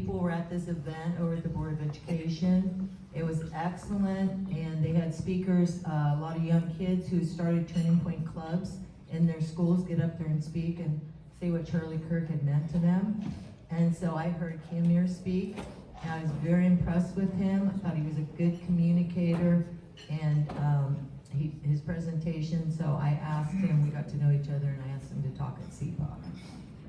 people were at this event over at the Board of Education. It was excellent, and they had speakers, a lot of young kids who started Turning Point clubs in their schools get up there and speak and say what Charlie Kirk had meant to them. And so I heard Kiamehr speak, and I was very impressed with him. I thought he was a good communicator, and his presentation, so I asked him, we got to know each other, and I asked him to talk at CPOC.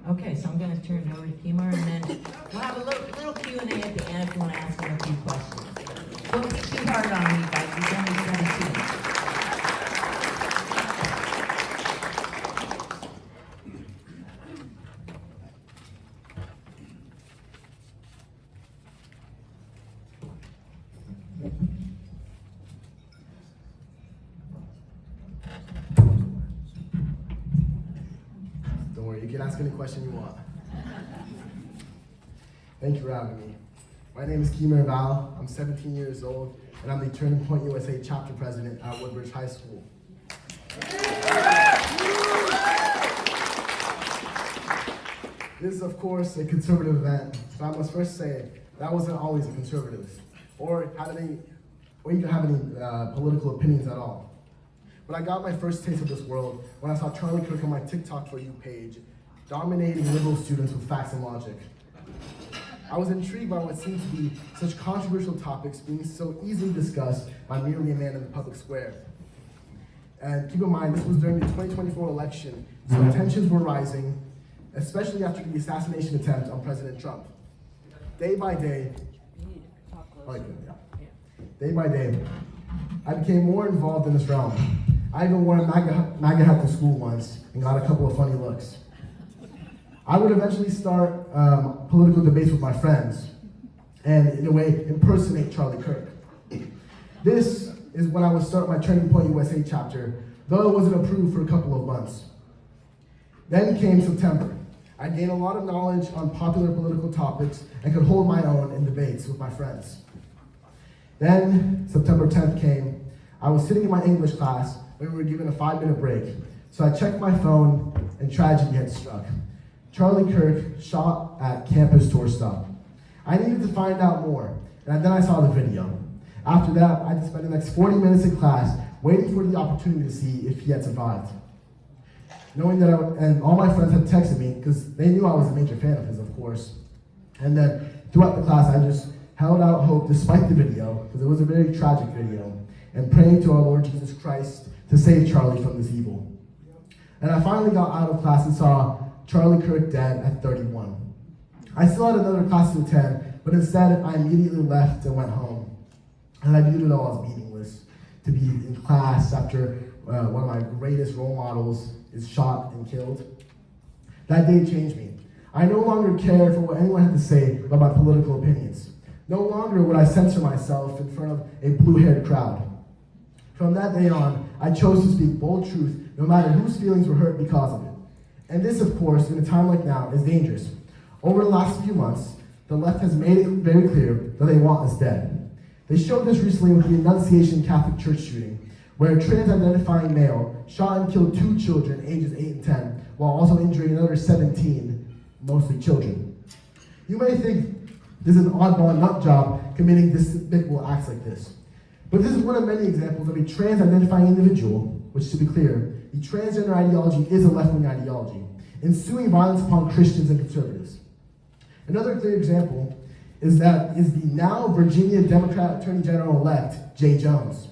Okay, so I'm going to turn it over to Kiamehr, and then we'll have a little Q&A at the end if you want to ask him a few questions. Don't be too hard on me, guys. He's only 17. Don't worry, you can ask any question you want. Thank you for having me. My name is Kiamehr Aval. I'm 17 years old, and I'm the Turning Point USA chapter president at Woodbridge High School. This is, of course, a conservative event, but I must first say that I wasn't always a conservative, or even have any political opinions at all. But I got my first taste of this world when I saw Charlie Kirk on my TikTok For You page, dominating liberal students with facts and logic. I was intrigued by what seemed to be such controversial topics being so easily discussed by merely a man in the public square. And keep in mind, this was during the 2024 election, so tensions were rising, especially after the assassination attempt on President Trump. Day by day, I became more involved in this realm. I even wore a MAGA hat to school once and got a couple of funny looks. I would eventually start political debates with my friends and, in a way, impersonate Charlie Kirk. This is when I would start my Turning Point USA chapter, though it wasn't approved for a couple of months. Then came September. I gained a lot of knowledge on popular political topics and could hold my own in debates with my friends. Then September 10th came. I was sitting in my English class when we were given a 5-minute break. So I checked my phone and tragedy had struck. Charlie Kirk shot at campus tour stop. I needed to find out more, and then I saw the video. After that, I had to spend the next 40 minutes in class waiting for the opportunity to see if he had survived. Knowing that and all my friends had texted me because they knew I was a major fan of his, of course. And then throughout the class, I just held out hope despite the video, because it was a very tragic video, and praying to our Lord Jesus Christ to save Charlie from this evil. And I finally got out of class and saw Charlie Kirk dead at 31. I still had another class to attend, but instead I immediately left and went home. And I viewed it all as meaningless to be in class after one of my greatest role models is shot and killed. That day changed me. I no longer cared for what anyone had to say about my political opinions. No longer would I censor myself in front of a blue-haired crowd. From that day on, I chose to speak bold truth, no matter whose feelings were hurt because of it. And this, of course, in a time like now, is dangerous. Over the last few months, the left has made it very clear that they want us dead. They showed this recently with the Annunciation Catholic Church shooting, where a trans-identifying male shot and killed 2 children, ages 8 and 10, while also injuring another 17, mostly children. You may think this is an oddball nut job committing despicable acts like this. But this is one of many examples of a trans-identifying individual, which, to be clear, the transgender ideology is a left-wing ideology, ensuing violence upon Christians and conservatives. Another clear example is the now Virginia Democrat Attorney General-elect, Jay Jones.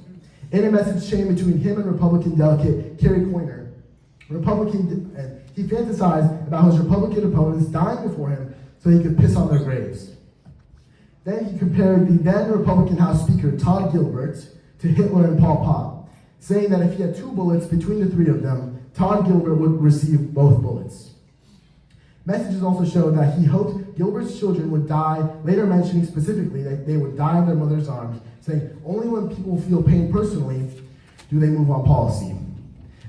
In a message chain between him and Republican delegate Kerry Coyner, he fantasized about his Republican opponents dying before him so he could piss on their graves. Then he compared the then Republican House Speaker Todd Gilbert to Hitler and Pol Pot, saying that if he had 2 bullets between the 3 of them, Todd Gilbert would receive both bullets. Messages also showed that he hoped Gilbert's children would die, later mentioning specifically that they would die in their mother's arms, saying only when people feel pain personally do they move on policy.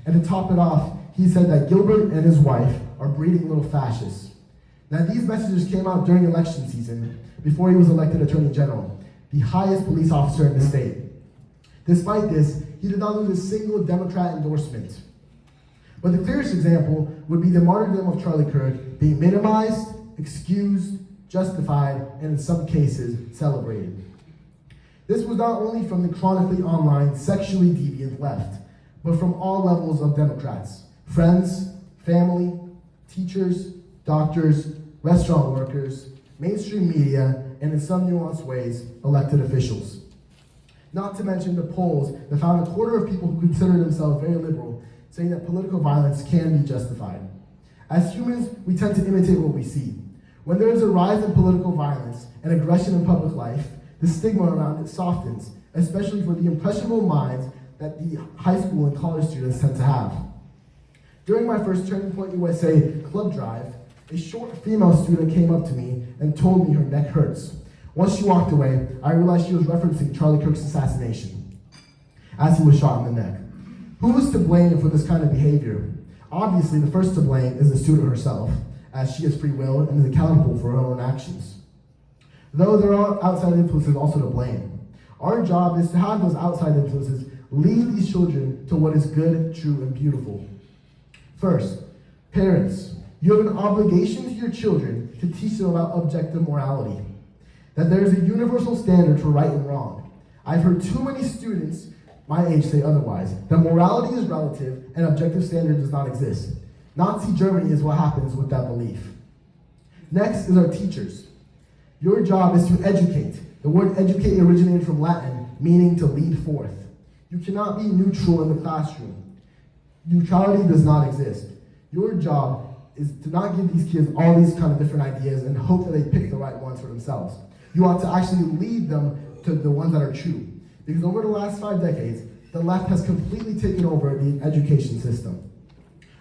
And to top it off, he said that Gilbert and his wife are breeding little fascists. Now these messages came out during election season, before he was elected Attorney General, the highest police officer in the state. Despite this, he did not lose a single Democrat endorsement. But the clearest example would be the martyrdom of Charlie Kirk being minimized, excused, justified, and in some cases, celebrated. This was not only from the chronically online, sexually deviant left, but from all levels of Democrats: friends, family, teachers, doctors, restaurant workers, mainstream media, and in some nuanced ways, elected officials. Not to mention the polls that found a quarter of people who consider themselves very liberal saying that political violence can be justified. As humans, we tend to imitate what we see. When there is a rise in political violence and aggression in public life, the stigma around it softens, especially for the impressionable minds that the high school and college students tend to have. During my first Turning Point USA club drive, a short female student came up to me and told me her neck hurts. Once she walked away, I realized she was referencing Charlie Kirk's assassination, as he was shot in the neck. Who is to blame for this kind of behavior? Obviously, the first to blame is the student herself, as she has free will and is accountable for her own actions. Though there are outside influences also to blame. Our job is to have those outside influences lead these children to what is good, true, and beautiful. First, parents, you have an obligation to your children to teach them about objective morality, that there is a universal standard for right and wrong. I've heard too many students my age say otherwise, that morality is relative and objective standard does not exist. Nazi Germany is what happens with that belief. Next is our teachers. Your job is to educate. The word educate originated from Latin, meaning to lead forth. You cannot be neutral in the classroom. Neutrality does not exist. Your job is to not give these kids all these kind of different ideas and hope that they pick the right ones for themselves. You ought to actually lead them to the ones that are true. Because over the last 5 decades, the left has completely taken over the education system.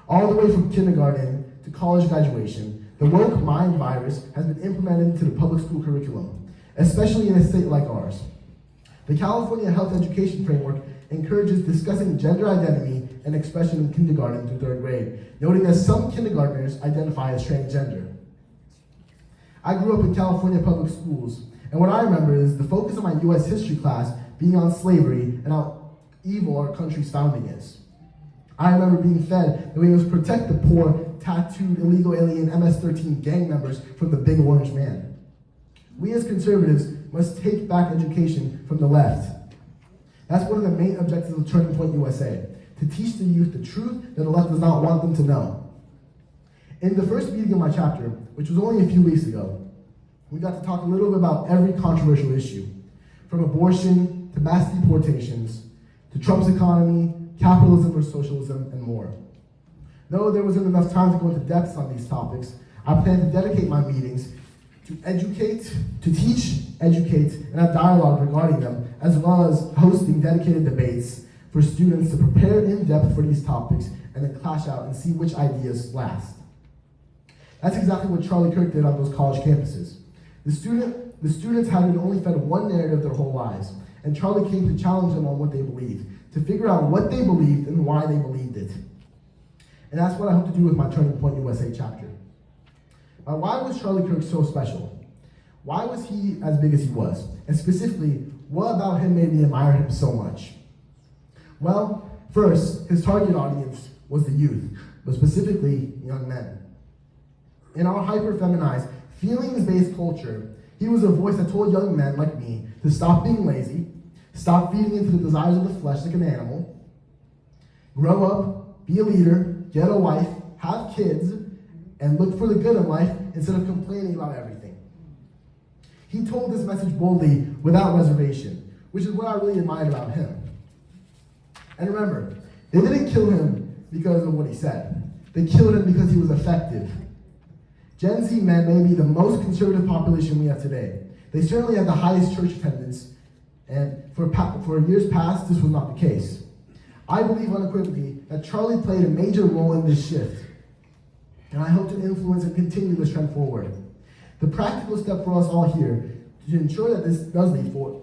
All the way from kindergarten to college graduation, the woke mind virus has been implemented into the public school curriculum, especially in a state like ours. The California Health Education Framework encourages discussing gender identity and expression in kindergarten through 3rd grade, noting that some kindergartners identify as transgender. I grew up in California public schools, and what I remember is the focus of my U.S. history class being on slavery and how evil our country's founding is. I remember being fed that we must protect the poor, tattooed, illegal alien MS-13 gang members from the big orange man. We as conservatives must take back education from the left. That's one of the main objectives of Turning Point USA, to teach the youth the truth that the left does not want them to know. In the first meeting of my chapter, which was only a few weeks ago, we got to talk a little bit about every controversial issue, from abortion to mass deportations, to Trump's economy, capitalism versus socialism, and more. Though there wasn't enough time to go into depth on these topics, I plan to dedicate my meetings to educate, to teach, educate, and have dialogue regarding them, as well as hosting dedicated debates for students to prepare in depth for these topics and then clash out and see which ideas last. That's exactly what Charlie Kirk did on those college campuses. The students had been only fed one narrative their whole lives, and Charlie came to challenge them on what they believed, to figure out what they believed and why they believed it. And that's what I hope to do with my Turning Point USA chapter. Why was Charlie Kirk so special? Why was he as big as he was? And specifically, what about him made me admire him so much? Well, first, his target audience was the youth, but specifically young men. In our hyper-feminized, feelings-based culture, he was a voice that told young men like me to stop being lazy, stop feeding into the desires of the flesh like an animal, grow up, be a leader, get a wife, have kids, and look for the good in life instead of complaining about everything. He told this message boldly without reservation, which is what I really admired about him. And remember, they didn't kill him because of what he said. They killed him because he was effective. Gen Z men may be the most conservative population we have today. They certainly have the highest church attendance, and for years past, this was not the case. I believe unequivocally that Charlie played a major role in this shift, and I hope to influence and continue this trend forward. The practical step for us all here to ensure that this does lead forward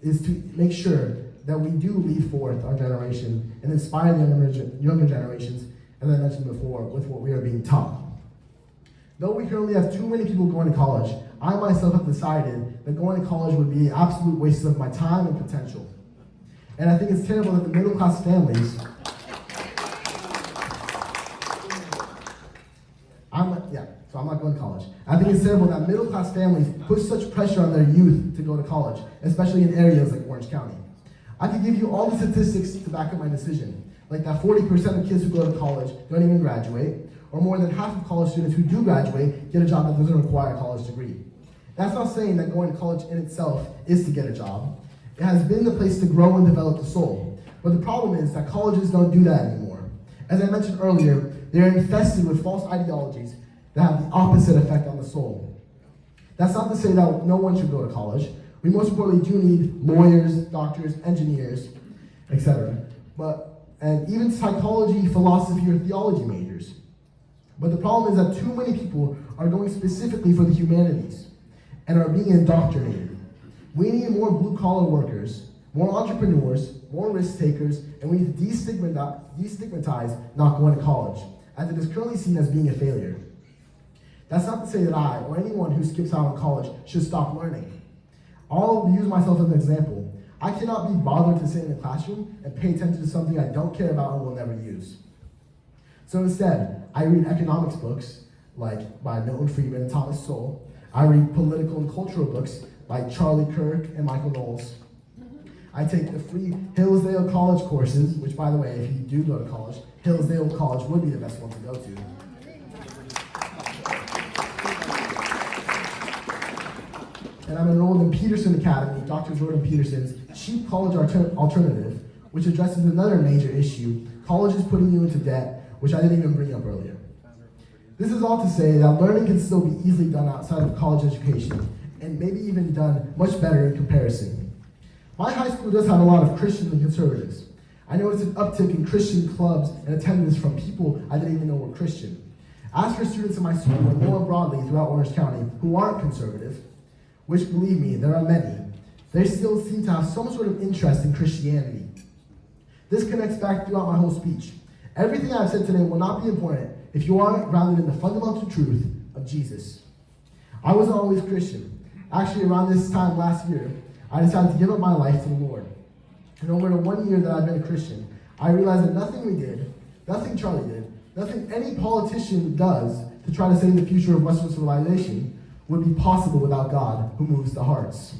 is to make sure that we do lead forth our generation and inspire the younger generations, as I mentioned before, with what we are being taught. Though we currently have too many people going to college, I myself have decided that going to college would be an absolute waste of my time and potential. And I think it's terrible that the middle-class families, I'm I'm not going to college. I think it's terrible that middle-class families put such pressure on their youth to go to college, especially in areas like Orange County. I could give you all the statistics to back up my decision, like that 40% of kids who go to college don't even graduate, or more than half of college students who do graduate get a job that doesn't require a college degree. That's not saying that going to college in itself is to get a job. It has been the place to grow and develop the soul. But the problem is that colleges don't do that anymore. As I mentioned earlier, they are infested with false ideologies that have the opposite effect on the soul. That's not to say that no one should go to college. We most importantly do need lawyers, doctors, engineers, etc. And even psychology, philosophy, or theology majors. But the problem is that too many people are going specifically for the humanities and are being indoctrinated. We need more blue-collar workers, more entrepreneurs, more risk takers, and we need to destigmatize not going to college, as it is currently seen as being a failure. That's not to say that I, or anyone who skips out on college, should stop learning. I'll use myself as an example. I cannot be bothered to sit in a classroom and pay attention to something I don't care about and will never use. So instead, I read economics books, like by Milton Friedman and Thomas Sowell. I read political and cultural books by Charlie Kirk and Michael Knowles. I take the free Hillsdale College courses, which, by the way, if you do go to college, Hillsdale College would be the best one to go to. And I'm enrolled in Peterson Academy, Dr. Jordan Peterson's cheap college alternative, which addresses another major issue, colleges putting you into debt, which I didn't even bring up earlier. This is all to say that learning can still be easily done outside of college education, and maybe even done much better in comparison. My high school does have a lot of Christians and conservatives. I noticed an uptick in Christian clubs and attendance from people I didn't even know were Christian. As for students in my school, and more broadly throughout Orange County, who aren't conservative, which, believe me, there are many, they still seem to have some sort of interest in Christianity. This connects back throughout my whole speech. Everything I've said today will not be important if you aren't grounded in the fundamental truth of Jesus. I wasn't always Christian. Actually, around this time last year, I decided to give up my life to the Lord. And over the 1 year that I've been a Christian, I realized that nothing we did, nothing Charlie did, nothing any politician does to try to save the future of Western civilization would be possible without God, who moves the hearts.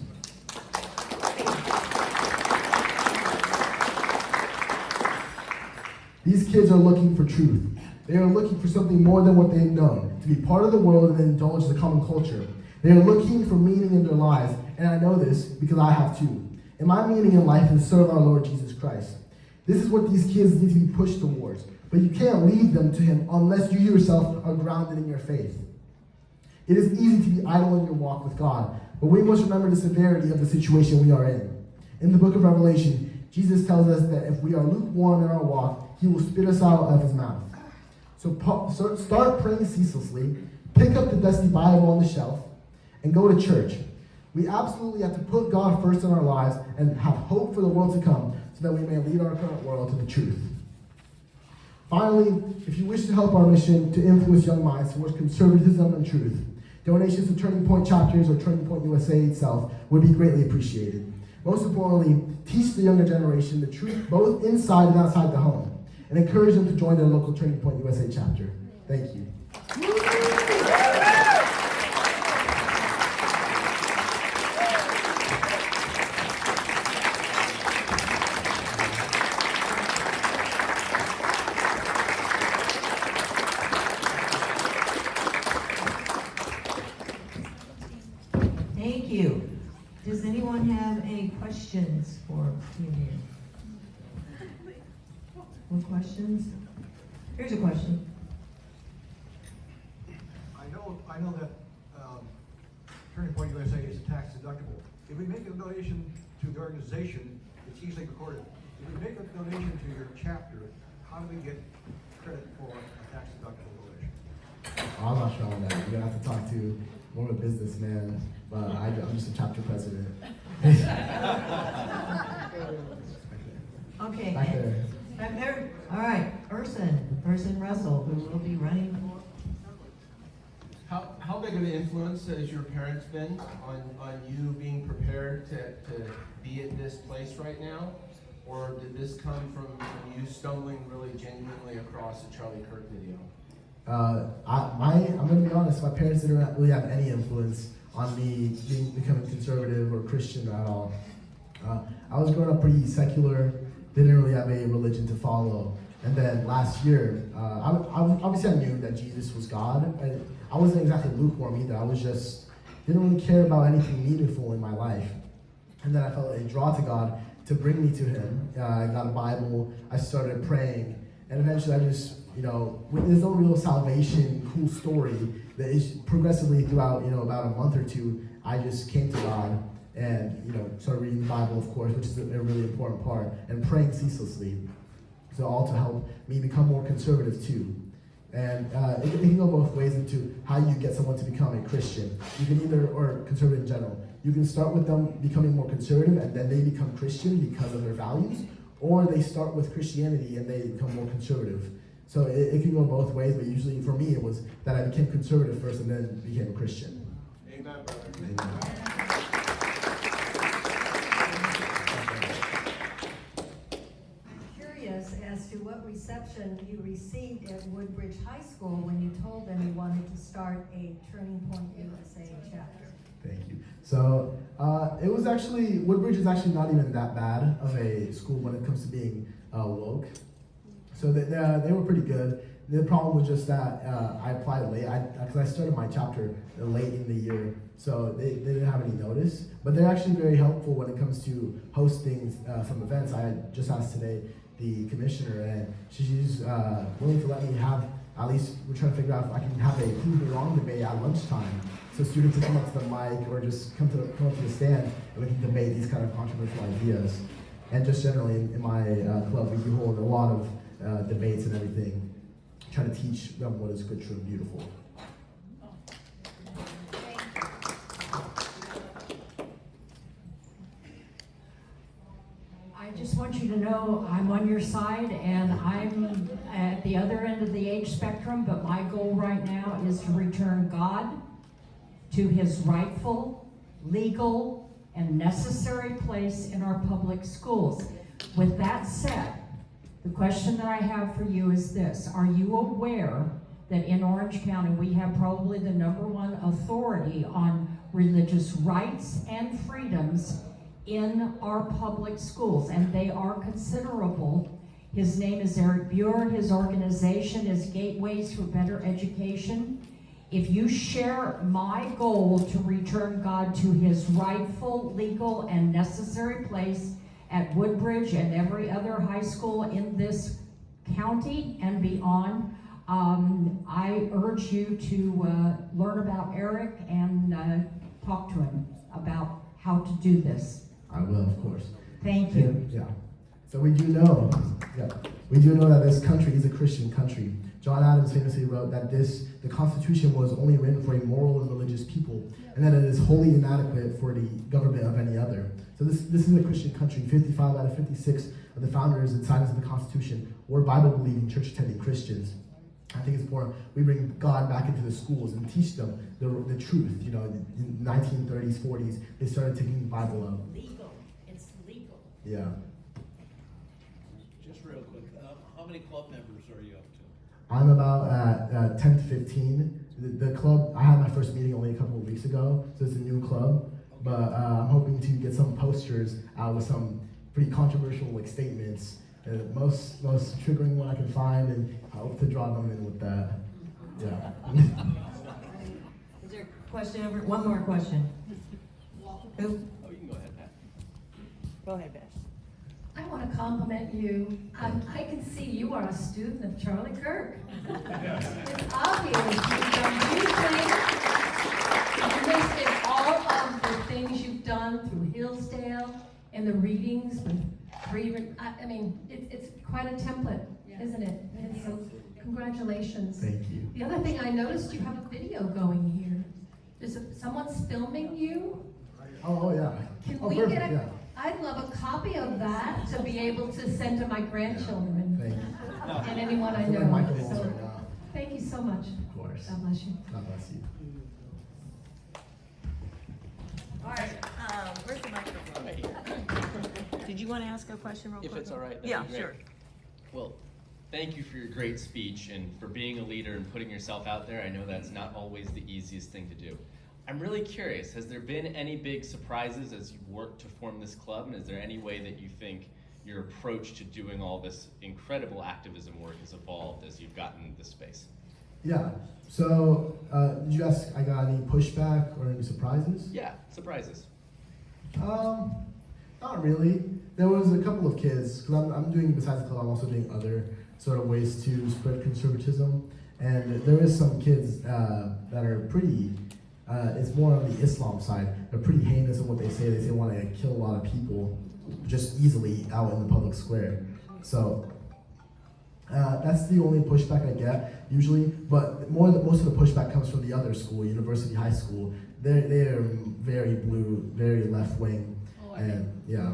These kids are looking for truth. They are looking for something more than what they've known, to be part of the world and indulge the common culture. They are looking for meaning in their lives, and I know this because I have too. And my meaning in life is to serve our Lord Jesus Christ. This is what these kids need to be pushed towards, but you can't lead them to Him unless you yourself are grounded in your faith. It is easy to be idle in your walk with God, but we must remember the severity of the situation we are in. In the book of Revelation, Jesus tells us that if we are lukewarm in our walk, He will spit us out of His mouth. So start praying ceaselessly, pick up the dusty Bible on the shelf, and go to church. We absolutely have to put God first in our lives and have hope for the world to come so that we may lead our current world to the truth. Finally, if you wish to help our mission to influence young minds towards conservatism and truth, donations to Turning Point chapters or Turning Point USA itself would be greatly appreciated. Most importantly, teach the younger generation the truth both inside and outside the home, and encourage them to join their local Turning Point USA chapter. Thank you. Thank you. Does anyone have any questions for Kiamehr? No questions? Here's a question. I know that Turning Point USA is tax deductible. If we make a donation to the organization, it's easily recorded. If we make a donation to your chapter, how do we get credit for a tax deductible donation? I'm not sure on that. You're gonna have to talk to more of a businessman, but I'm just a chapter president. Okay. Back there. Back there? All right. Urson Russell, who will be running for. How big of an influence has your parents been on you being prepared to be at this place right now? Or did this come from you stumbling really genuinely across a Charlie Kirk video? I'm gonna be honest, my parents didn't really have any influence on me becoming conservative or Christian at all. I was growing up pretty secular, didn't really have a religion to follow. And then last year, obviously I knew that Jesus was God. I wasn't exactly lukewarm either. I was just, didn't really care about anything meaningful in my life. And then I felt a draw to God to bring me to Him. I got a Bible, I started praying, and eventually I just, there's no real salvation, cool story. That is progressively throughout, about a month or two, I just came to God and, started reading the Bible, of course, which is a really important part, and praying ceaselessly. So all to help me become more conservative too. And it can go both ways into how you get someone to become a Christian. You can either, or conservative in general, you can start with them becoming more conservative and then they become Christian because of their values, or they start with Christianity and they become more conservative. So it can go both ways, but usually for me it was that I became conservative first and then became a Christian. Amen, brother. Amen. As to what reception you received at Woodbridge High School when you told them you wanted to start a Turning Point USA chapter. Thank you. So it was actually, Woodbridge is actually not even that bad of a school when it comes to being woke. So they were pretty good. The problem was just that I applied late, because I started my chapter late in the year, so they didn't have any notice. But they're actually very helpful when it comes to hosting some events. I just asked today the commissioner, and she's willing to let me have, at least we're trying to figure out if I can have a Prove Me Wrong debate at lunchtime. So students can come up to the mic or just come up to the stand and we can debate these kind of controversial ideas. And just generally in my club, we do hold a lot of debates and everything, trying to teach them what is good, true, and beautiful. I just want you to know I'm on your side and I'm at the other end of the age spectrum, but my goal right now is to return God to His rightful, legal, and necessary place in our public schools. With that said, the question that I have for you is this: are you aware that in Orange County we have probably the #1 authority on religious rights and freedoms in our public schools, and they are considerable? His name is Eric Buer. His organization is Gateways for Better Education. If you share my goal to return God to His rightful, legal, and necessary place at Woodbridge and every other high school in this county and beyond, I urge you to learn about Eric and talk to him about how to do this. I will, of course. Thank you. Yeah. So we do know that this country is a Christian country. John Adams famously wrote that the Constitution was only written for a moral and religious people, and that it is wholly inadequate for the government of any other. So this is a Christian country. 55 out of 56 of the founders and signers of the Constitution were Bible-believing, church-attending Christians. I think it's important we bring God back into the schools and teach them the truth. In the 1930s, 40s, they started taking the Bible out. Legal. It's legal. Yeah. Just real quick, how many club members are you up to? I'm about at 10 to 15. The club, I had my first meeting only a couple of weeks ago, so it's a new club. But I'm hoping to get some posters out with some pretty controversial statements. Most triggering one I can find, and I hope to draw them in with that. Yeah. Is there a question over? One more question. Who? Oh, you can go ahead, Pat. Go ahead, Beth. I want to compliment you. I can see you are a student of Charlie Kirk. It's obvious you've done new things. You listed all of the things you've done through Hillsdale and the readings with it's quite a template, isn't it? And so congratulations. Thank you. The other thing I noticed, you have a video going here. Someone's filming you? Oh yeah. Can Oh, we perfect, get yeah. I'd love a copy of that to be able to send to my grandchildren Thank you. and anyone I I feel like Michael know. Walls So, right now. thank you so much. Of course. God bless you. God bless you. All right, where's the microphone? Did you want to ask a question real quick? If it's all right. that'd Yeah, be great. sure. Well, thank you for your great speech and for being a leader and putting yourself out there. I know that's not always the easiest thing to do. I'm really curious, has there been any big surprises as you've worked to form this club, and is there any way that you think your approach to doing all this incredible activism work has evolved as you've gotten into this space? Yeah. So, did you ask I got any pushback or any surprises? Yeah, surprises. Not really. There was a couple of kids, because I'm doing, besides the club, I'm also doing other sort of ways to spread conservatism. And there is some kids that are pretty, it's more on the Islam side. They're pretty heinous in what they say. They say they want to kill a lot of people just easily out in the public square. So that's the only pushback I get usually. But most of the pushback comes from the other school, University High School. They're very blue, very left wing. And yeah,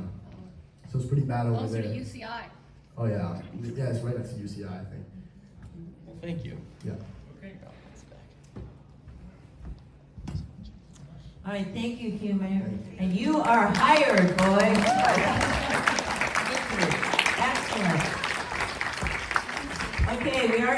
so it's pretty bad over Closer there. to UCI. Oh yeah, yeah, it's right next to UCI, I think. Well, thank you. Yeah. Okay. That's back. All right, thank you, Kiamehr. And you are hired, boy. Excellent. Okay, we are